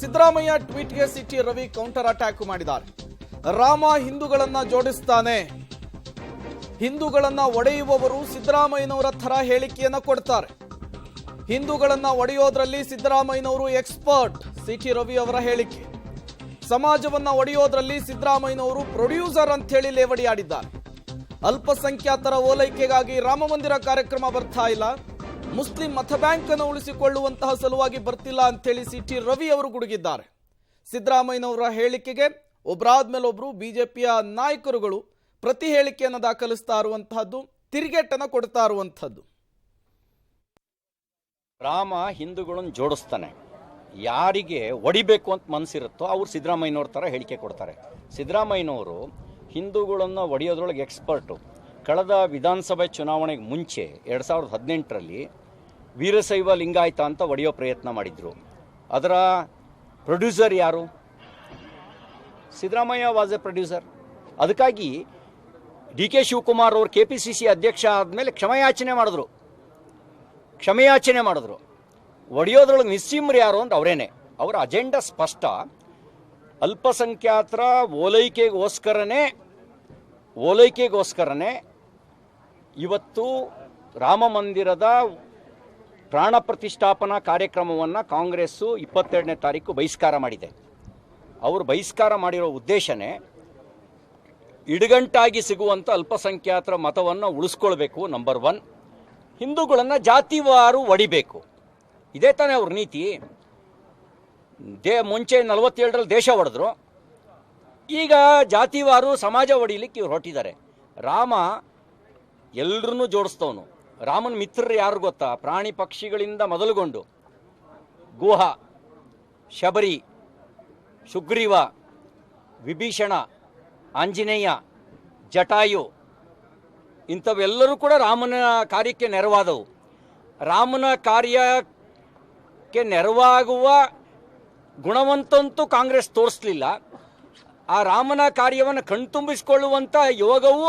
ಸಿದ್ದರಾಮಯ್ಯ ಟ್ವೀಟ್ಗೆ CT Ravi counter attack ಮಾಡಿದ್ದಾರೆ. ರಾಮ ಹಿಂದೂಗಳನ್ನ ಜೋಡಿಸ್ತಾನೆ, ಹಿಂದೂಗಳನ್ನ ಒಡೆಯುವವರು ಸಿದ್ದರಾಮಯ್ಯನವರ ಥರ ಹೇಳಿಕೆಯನ್ನ ಕೊಡ್ತಾರೆ. ಹಿಂದೂಗಳನ್ನ ಒಡೆಯೋದ್ರಲ್ಲಿ ಸಿದ್ದರಾಮಯ್ಯನವರು ಎಕ್ಸ್ಪರ್ಟ್, ಸಿಟಿ ರವಿ ಅವರ ಹೇಳಿಕೆ. ಸಮಾಜವನ್ನ ಒಡೆಯೋದ್ರಲ್ಲಿ ಸಿದ್ದರಾಮಯ್ಯನವರು ಪ್ರೊಡ್ಯೂಸರ್ ಅಂತ ಹೇಳಿ ಲೇವಡಿಯಾಡಿದ್ದಾರೆ. ಅಲ್ಪಸಂಖ್ಯಾತರ ಓಲೈಕೆಗಾಗಿ ರಾಮ ಮಂದಿರ ಕಾರ್ಯಕ್ರಮ ಬರ್ತಾ ಇಲ್ಲ, ಮುಸ್ಲಿಂ ಮತ ಬ್ಯಾಂಕ್ ಅನ್ನು ಉಳಿಸಿಕೊಳ್ಳುವಂತಹ ಸಲುವಾಗಿ ಬರ್ತಿಲ್ಲ ಅಂತೇಳಿ ಸಿಟಿ ರವಿ ಅವರು ಗುಡುಗಿದ್ದಾರೆ. ಸಿದ್ದರಾಮಯ್ಯನವರ ಹೇಳಿಕೆಗೆ ಒಬ್ಬರಾದ್ಮೇಲೆ ಒಬ್ರು ಬಿಜೆಪಿಯ ನಾಯಕರುಗಳು ಪ್ರತಿ ಹೇಳಿಕೆಯನ್ನು ದಾಖಲಿಸ್ತಾ ಇರುವಂತಹದ್ದು, ತಿರುಗೇಟನ್ನು ಕೊಡ್ತಾ ಇರುವಂತಹದ್ದು. ರಾಮ ಹಿಂದೂಗಳನ್ನು ಜೋಡಿಸ್ತಾನೆ, ಯಾರಿಗೆ ಒಡಿಬೇಕು ಅಂತ ಮನಸ್ಸಿರುತ್ತೋ ಅವ್ರು ಸಿದ್ದರಾಮಯ್ಯನವ್ರ ಥರ ಹೇಳಿಕೆ ಕೊಡ್ತಾರೆ. ಸಿದ್ದರಾಮಯ್ಯನವರು ಹಿಂದೂಗಳನ್ನು ಒಡೆಯೋದ್ರೊಳಗೆ ಎಕ್ಸ್ಪರ್ಟು. ಕಳೆದ ವಿಧಾನಸಭೆ ಚುನಾವಣೆಗೆ ಮುಂಚೆ 2018ರಲ್ಲಿ ವೀರಶೈವ ಲಿಂಗಾಯತ ಅಂತ ಒಡೆಯೋ ಪ್ರಯತ್ನ ಮಾಡಿದರು. ಅದರ ಪ್ರೊಡ್ಯೂಸರ್ ಯಾರು? Siddaramaiah was A producer. ಅದಕ್ಕಾಗಿ DK ಶಿವಕುಮಾರ್ ಅವರು KPCC ಅಧ್ಯಕ್ಷ ಆದಮೇಲೆ ಕ್ಷಮೆಯಾಚನೆ ಮಾಡಿದ್ರು. ಒಡೆಯೋದ್ರೊಳಗೆ ನಿಸ್ಸೀಮ್ರು ಯಾರು ಅಂತ ಅವರೇನೆ. ಅವರ ಅಜೆಂಡಾ ಸ್ಪಷ್ಟ. ಅಲ್ಪಸಂಖ್ಯಾತರ ಓಲೈಕೆಗೋಸ್ಕರನೇ ಇವತ್ತು ರಾಮ ಮಂದಿರದ ಪ್ರಾಣ ಪ್ರತಿಷ್ಠಾಪನಾ ಕಾರ್ಯಕ್ರಮವನ್ನು ಕಾಂಗ್ರೆಸ್ಸು 22ನೇ ತಾರೀಕು ಬಹಿಷ್ಕಾರ ಮಾಡಿದೆ. ಅವರು ಬಹಿಷ್ಕಾರ ಮಾಡಿರೋ ಉದ್ದೇಶನೇ ಇಡುಗಂಟಾಗಿ ಸಿಗುವಂಥ ಅಲ್ಪಸಂಖ್ಯಾತರ ಮತವನ್ನು ಉಳಿಸ್ಕೊಳ್ಬೇಕು. ನಂಬರ್ 1, ಹಿಂದೂಗಳನ್ನು ಜಾತಿವಾರು ಒಡಿಬೇಕು. ಇದೇ ತಾನೇ ಅವ್ರ ನೀತಿ. ಮುಂಚೆ 47ರಲ್ಲಿ ದೇಶ ಒಡೆದ್ರು, ಈಗ ಜಾತಿವಾರು ಸಮಾಜ ಒಡಿಲಿಕ್ಕೆ ಇವ್ರು ಹೊರಟಿದ್ದಾರೆ. ರಾಮ ಎಲ್ಲರನ್ನೂ ಜೋಡಿಸ್ತವನು. ರಾಮನ ಮಿತ್ರರು ಯಾರು ಗೊತ್ತಾ? ಪ್ರಾಣಿ ಪಕ್ಷಿಗಳಿಂದ ಮೊದಲುಗೊಂಡು ಗುಹ, ಶಬರಿ, ಸುಗ್ರೀವ, ವಿಭೀಷಣ, ಆಂಜನೇಯ, ಜಟಾಯು, ಇಂಥವೆಲ್ಲರೂ ಕೂಡ ರಾಮನ ಕಾರ್ಯಕ್ಕೆ ನೆರವಾದವು. ರಾಮನ ಕಾರ್ಯಕ್ಕೆ ನೆರವಾಗುವ ಗುಣವಂತಂತೂ ಕಾಂಗ್ರೆಸ್ ತೋರಿಸಲಿಲ್ಲ. ಆ ರಾಮನ ಕಾರ್ಯವನ್ನು ಕಣ್ತುಂಬಿಸಿಕೊಳ್ಳುವಂಥ ಯೋಗವೂ